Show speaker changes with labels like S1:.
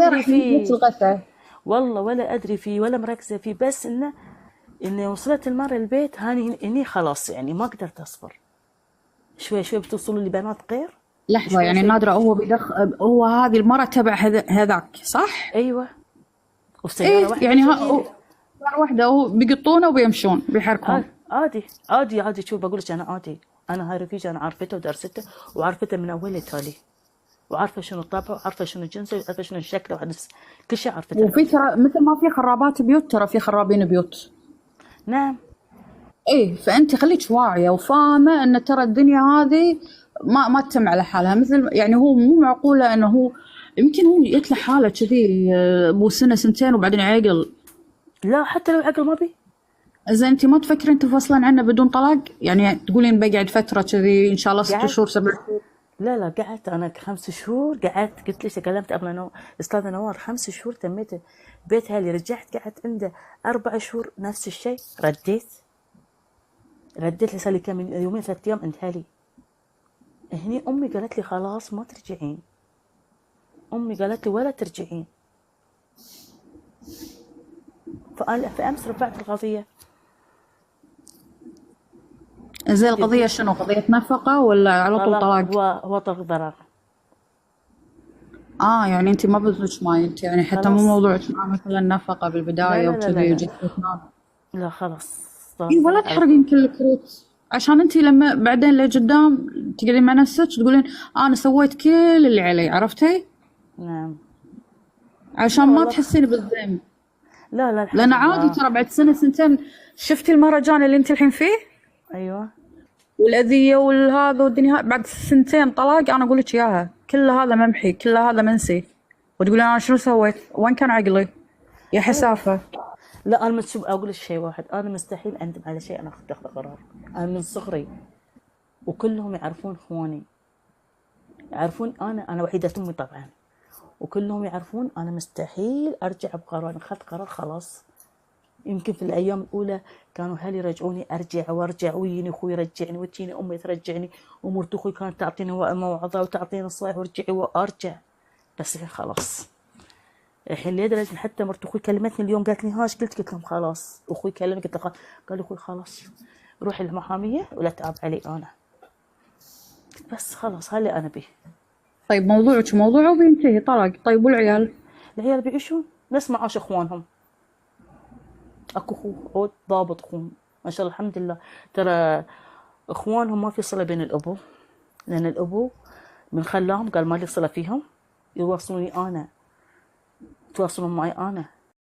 S1: هذا
S2: ادري
S1: راح ينزل
S2: فيه
S1: الغثة.
S2: والله، ولا ادري فيه ولا مركزه فيه، بس انه وصلت المره البيت هاني اني خلاص يعني ما قدرت اصبر. شوي شوي بتوصلوا لي بنات غير.
S1: لحظة،
S2: شوي
S1: يعني
S2: شوي
S1: نادرة هو هو هذه المرة تبع هذاك صح؟
S2: ايوه، وسياره
S1: ايه
S2: واحده
S1: يعني
S2: جايين.
S1: مرة واحدة هو بيقطونه وبيمشون بيحركون.
S2: عادي عادي عادي. شوف بقول لك انا عادي، انا هاي رفيجه انا عارفته ودرسته وعارفته من اول لتالي، وعارفه شنو طبعه وعارفه شنو جنسه وعارفه شنو شكله كل شيء عارفته
S1: وفي
S2: عنه.
S1: ترى مثل ما في خرابات بيوت ترى في خرابين بيوت.
S2: نعم.
S1: ايه فانت خليك واعيه وفاهمه ان ترى الدنيا هذه ما تتم على حالها. مثل يعني هو مو معقوله انه هو يمكن هو يطلع حاله كذي ابو سنه سنتين وبعدين عاقل.
S2: لا حتى لو عقل ما بي.
S1: اذا انت ما تفكرين تنفصلين عنه بدون طلاق، يعني تقولين بقعد فتره كذي ان شاء الله 6
S2: قعدت،
S1: شهور 7 شهور.
S2: لا قعدت انا 5 شهور، قعدت قلت ليش كلمت استاذ نوار 5 شهور تميت بيت اهلي، رجعت قعدت عنده 4 شهور نفس الشيء، رديت لي صار لي كم يومين 3 ايام عند اهلي. هني امي قالت لي خلاص ما ترجعين، امي قالت لي ولا ترجعين. فامس رفعت القضيه.
S1: زي القضيه شنو؟ قضيه نفقه ولا على طول
S2: طلاق،
S1: طلاق؟
S2: هو طلاق ضرر.
S1: يعني انت ما بدك ماينت، يعني حتى مو
S2: خلاص.
S1: موضوع مثلا نفقه
S2: لا
S1: بالبدايه
S2: لا لا لا
S1: وكذي
S2: لا
S1: وجيت اثنان.
S2: لا خلاص
S1: اي
S2: طلاق
S1: ولا
S2: ضرر على طول.
S1: تحرقين كل الكروت عشان انتي لما بعدين لقدام تقعدين مع نفسك تقولين انا سويت كل اللي علي، عرفتي؟
S2: نعم. لا
S1: عشان ما
S2: والله
S1: تحسين بالذنب.
S2: لا لا الحمد
S1: لان عادي
S2: لله.
S1: ترى بعد سنة سنتين شفتي المهرجان اللي انت الحين فيه
S2: ايوه.
S1: والاذية والهذا والدنيا بعد سنتين طلاق، انا اقول لك اياها كل هذا ممحي، كل هذا منسي، وتقولين انا شنو سويت؟ وين كان عقلي؟ يا حسافة.
S2: لا انا شوف اقول لك شيء واحد، انا مستحيل اندم على شيء انا اخذ قرار. انا من صغري وكلهم يعرفون اخواني، يعرفون انا وحيدة امي طبعا، وكلهم يعرفون انا مستحيل ارجع بقرار. اخذت قرار خلاص. يمكن في الايام الاولى كانوا اهلي يرجعوني ارجع وارجع، ويجيني اخوي يرجعني وتجيني امي ترجعني، ومرت اخوي كانت تعطيني موعظه وتعطيني نصائح وارجعي وارجع. بس الحين خلاص، الحين لدرجه حتى مرت اخوي كلمتني اليوم قالت لي هاش قلت لهم خلاص. اخوي كلمني قلت له قال لي اخوي خلاص روحي المحاميه ولا تعب علي انا. قلت بس خلاص هاللي انا بيه.
S1: طيب موضوعك موضوع وبينتهي طلاق. طيب والعيال؟
S2: العيال بيعيشون نفس معاش اخوانهم. اكو اخو ضابط اخوهم ما شاء الله الحمد لله. ترى اخوانهم ما في صله بين الابو، لان الابو من خلاهم قال ما لي صله فيهم، يوصلوني انا، يتواصلون معي انا.